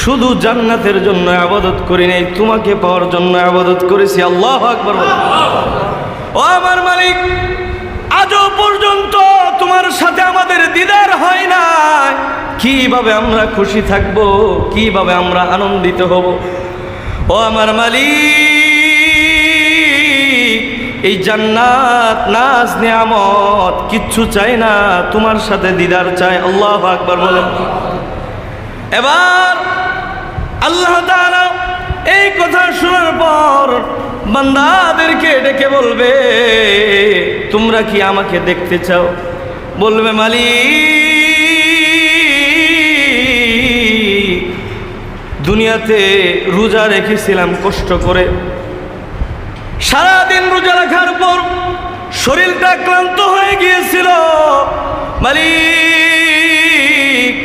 শুধু জান্নাতের জন্য ইবাদত করি নাই, তোমাকে পাওয়ার জন্য ইবাদত করেছি। আল্লাহু আকবার। ও আমার মালিক, আজও পর্যন্ত তোমার সাথে আমাদের দিদার হয় না, কিভাবে আমরা খুশি থাকব, কিভাবে আমরা আনন্দিত হব? ও আমার মালিক, এই জান্নাত নাজ নিয়ামত কিচ্ছু চাই না, তোমার সাথে দিদার চাই। আল্লাহু আকবার বলেন। এবার আল্লাহ তাআলা এই কথা শোনার পর বান্দাদেরকে ডেকে বলবে, তোমরা কি আমাকে দেখতে চাও? বলবে, মালিক, দুনিয়াতে রোজা রেখেছিলাম কষ্ট করে, সারাদিন রোজা রাখার পর শরীরটা ক্লান্ত হয়ে গিয়েছিল, মালিক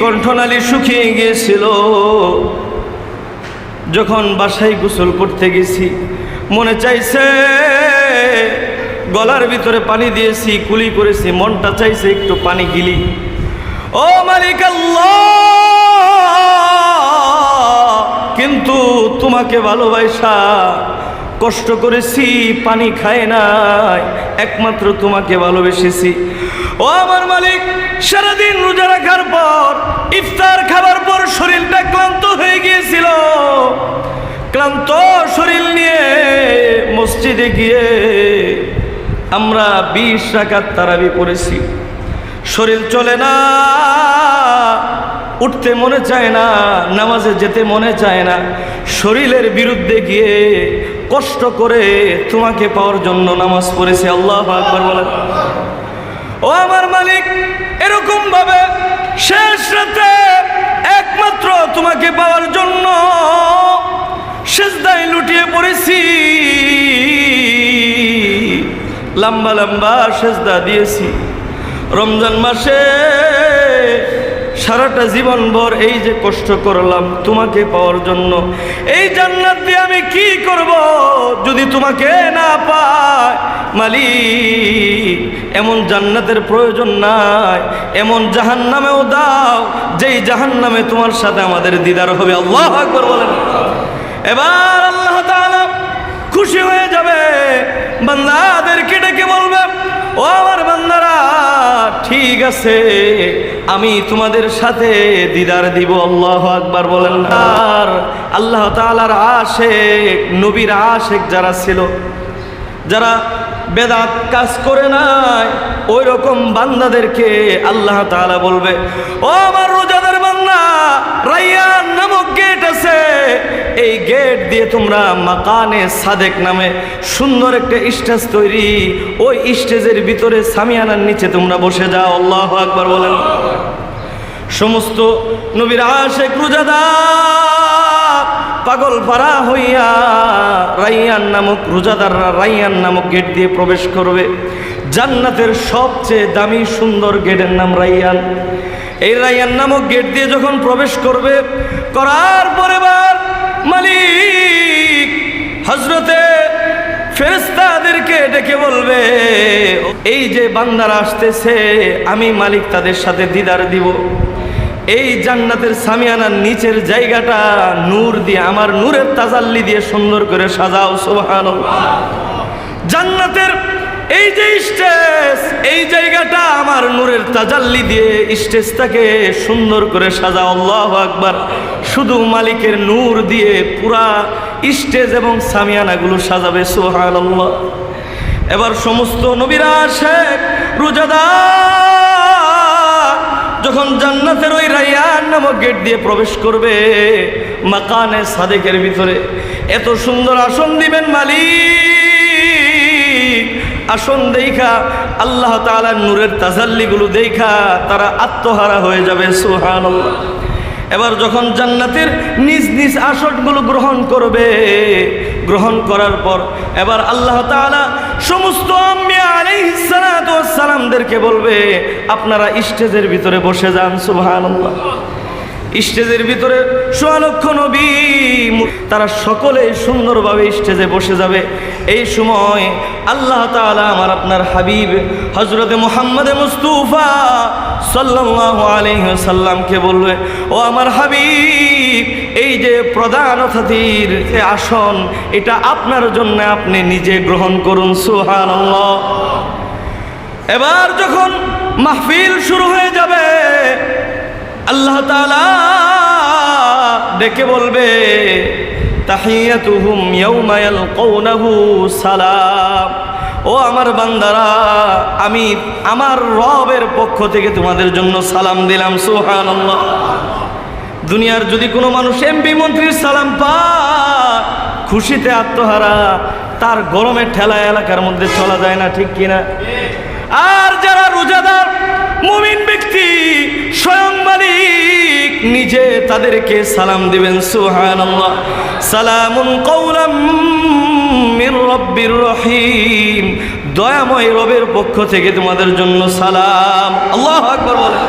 কণ্ঠনালী শুকিয়ে গিয়েছিল। যখন বাসায় গোসল করতে গেছি, মনে চাইছে গলার ভিতরে পানি দিয়েছি, কুলি করেছি, মনটা চাইছে একটু পানি গিলি। ও মালিক আল্লাহ, কিন্তু তোমাকে ভালোবাসা কষ্ট করেছি, পানি খায় নাই, একমাত্র তোমাকে ভালোবেসেছি। ও আমার মালিক, সারাদিন রোজা রাখার পর ইফতার খাবার পর শরীরটা ক্লান্ত হয়ে গিয়েছিল, ক্লান্ত শরীর নিয়ে মসজিদে গিয়ে আমরা 20 রাকাত তারাবি পড়েছি। শরীর চলে না, উঠতে মনে চায় না, নামাজে যেতে মনে চায় না, শরীরের বিরুদ্ধে গিয়ে কষ্ট করে তোমাকে পাওয়ার জন্য নামাজ পড়েছি। আল্লাহু আকবার বলেন। ও আমার মালিক, এরকম ভাবে শেষ রাতে একমাত্র তোমাকে পাওয়ার জন্য সিজদায় লুটিয়ে পড়েছি, লম্বা লম্বা সিজদা দিয়েছি। রমজান মাসে সারাটা জীবনভর এই যে কষ্ট করলাম তোমাকে পাওয়ার জন্য, এই জান্নাত দিয়ে আমি কি করব যদি তোমাকে না পাই? মালিক, এমন জান্নাতের প্রয়োজন নাই, এমন জাহান্নামেও দাও যেই জাহান্নামে তোমার সাথে আমাদের দিদার হবে। আল্লাহু আকবার বলেন। এবার আল্লাহ তাআলা খুশি হয়ে যাবে, বান্দাদেরকে ডেকে বলবে, ও আমার বান্দারা, ঠিক আছে, আমি তোমাদের সাথে দিদার দিব। আল্লাহু আকবার বলেন। আর আল্লাহ তাআলার আশিক, নবীর আশিক যারা ছিল, যারা বেদাত কাজ করে নাই, ওই রকম বান্দাদেরকে আল্লাহ তাআলা বলবে, ও আমার রোজাদার বান্দা, রায়্যান নামক গেট আছে, এই গেট দিয়ে তোমরা মাকানে সাদেক নামে সুন্দর একটা স্টেজ তৈরি, ওই স্টেজের ভিতরে সামিয়ানার নিচে তোমরা বসে যাও। আল্লাহু আকবার বলেন। সমস্ত নবীর আশিক রোজাদার পাগল পারা হইয়া রায়্যান নামক রোজাদাররা রায়্যান নামক গেট দিয়ে প্রবেশ করবে। জান্নাতের সবচেয়ে দামি সুন্দর গেটের নাম রায়্যান। এই রায়্যান নামক গেট দিয়ে যখন প্রবেশ করবে, করার পরে মালিক হযরতে ফেরেশতাদেরকে ডেকে বলবে, এই যে বান্দারা আসতেছে, আমি মালিক তাদের সাথে দিদার দিব। এই জান্নাতের সামিয়ানার নিচের জায়গাটা নূর দিয়ে, আমার নূরের তাজাল্লি দিয়ে সুন্দর করে সাজাও। সুবহানাল্লাহ। জান্নাতের এই যে স্টেজ, এই জায়গাটা আমার নূরের তাজাল্লি দিয়ে স্টেজটাকে সুন্দর করে সাজাও। আল্লাহু আকবার। শুধু মালিকের নূর দিয়ে পুরা স্টেজ এবং সামিয়ানাগুলো সাজাবে। সুবহানাল্লাহ। এবার সমস্ত নবীর আশিক রোজাদার যখন জান্নাতের ওই রায়্যান নামক গেট দিয়ে প্রবেশ করবে, মাকানে সাদেকের ভিতরে এত সুন্দর আসন দিবেন মালিক, আসন দেখা আল্লাহ তাআলার নূরের তাজাল্লিগুলো দেখা তারা আত্মহারা হয়ে যাবে। সুবহানাল্লাহ। এবার যখন জান্নাতের নিজ নিজ আসনগুলো গ্রহণ করবে, গ্রহণ করার পর এবার আল্লাহ তাআলা সমস্ত আম্বিয়া আলাইহিস সালাতু ওয়াস সালামদেরকে বলবে, আপনারা স্টেজের ভিতরে বসে যান। সুবহানাল্লাহ। স্টেজের ভিতরে সোয়া লক্ষ নবী, তারা সকলে সুন্দরভাবে স্টেজে বসে যাবে। এই সময় আল্লাহ তাআলা আমার আপনার হাবিব হযরতে মুহাম্মদ মুস্তাফা সাল্লাল্লাহু আলাইহি ওয়াসাল্লামকে বলবে, ও আমার হাবিব, এই যে প্রধান অতিথির আসন, এটা আপনার জন্য, আপনি নিজে গ্রহণ করুন। সুবহানাল্লাহ। এবার যখন মাহফিল শুরু হয়ে যাবে, আল্লাহ তাআলা ডেকে বলবে, তাহিয়াতুহুম ইয়াউমা ইয়ালকাউনাহু সালাম। ও আমার বান্দারা, আমি আমার রবের পক্ষ থেকে তোমাদের জন্য সালাম দিলাম। সুবহানাল্লাহ। দুনিয়ার যদি কোনো মানুষ এমপি মন্ত্রীর সালাম পায়, খুশিতে আত্মহারা, তার গরমের ঠেলায় এলাকার মধ্যে চলা যায় না, ঠিক কিনা? আর যারা রোজাদার মুমিন ব্যক্তি, স্বয়ং মালিক নিজে তাদেরকে সালাম দিবেন। সুবহানাল্লাহ। সালামুন কাওলাম মির রাব্বির রহিম, দয়াময় রবের পক্ষ থেকে তোমাদের জন্য সালাম। আল্লাহু আকবার বলেন।